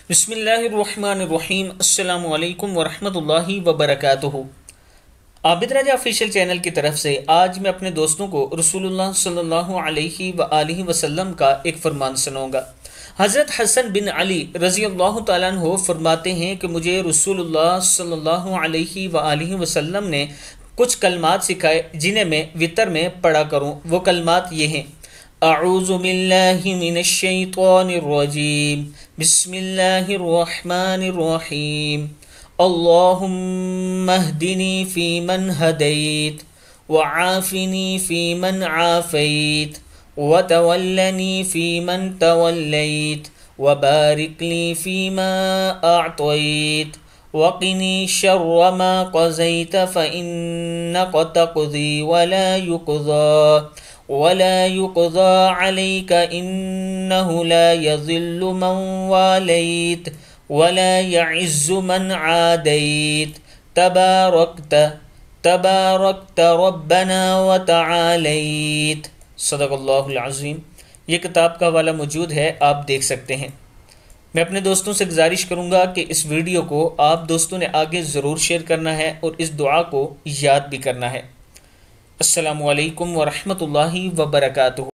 بسم اللہ الرحمن الرحیم۔ السلام علیکم ورحمۃ اللہ وبرکاتہ۔ عابد راجہ آفیشیل چینل کی طرف سے آج میں اپنے دوستوں کو رسول اللہ صلی اللہ علیہ وآلہ وسلم کا ایک فرمان سناؤں گا۔ حضرت حسن بن علی رضی اللہ تعالیٰ عنہ فرماتے ہیں کہ مجھے رسول اللہ صلی اللہ علیہ وآلہ وسلم نے کچھ کلمات سکھائے جنہیں میں وطر میں پڑھا کروں۔ وہ کلمات یہ ہیں: اعوذ باللہ من الشیطان الرجیم، بسم اللہ الرحمن الرحیم، اللہم اہدنی فی من ہدیت، وعافنی فی من عافیت، وتولنی فی من تولیت، وبارک لی فیما اعطیت، وقنی شر ما قضیت فإنک تقضی ولا يقضى عليك إنه لا يذل من واليت ولا يعز من عاديت تباركت ربنا وتعاليت۔ صدق اللہ العظیم۔ یہ کتاب کا حوالہ موجود ہے، آپ دیکھ سکتے ہیں۔ میں اپنے دوستوں سے گزارش کروں گا کہ اس ویڈیو کو آپ دوستوں نے آگے ضرور شیئر کرنا ہے اور اس دعا کو یاد بھی کرنا ہے۔ السلام علیکم ورحمۃ اللہ وبرکاتہ۔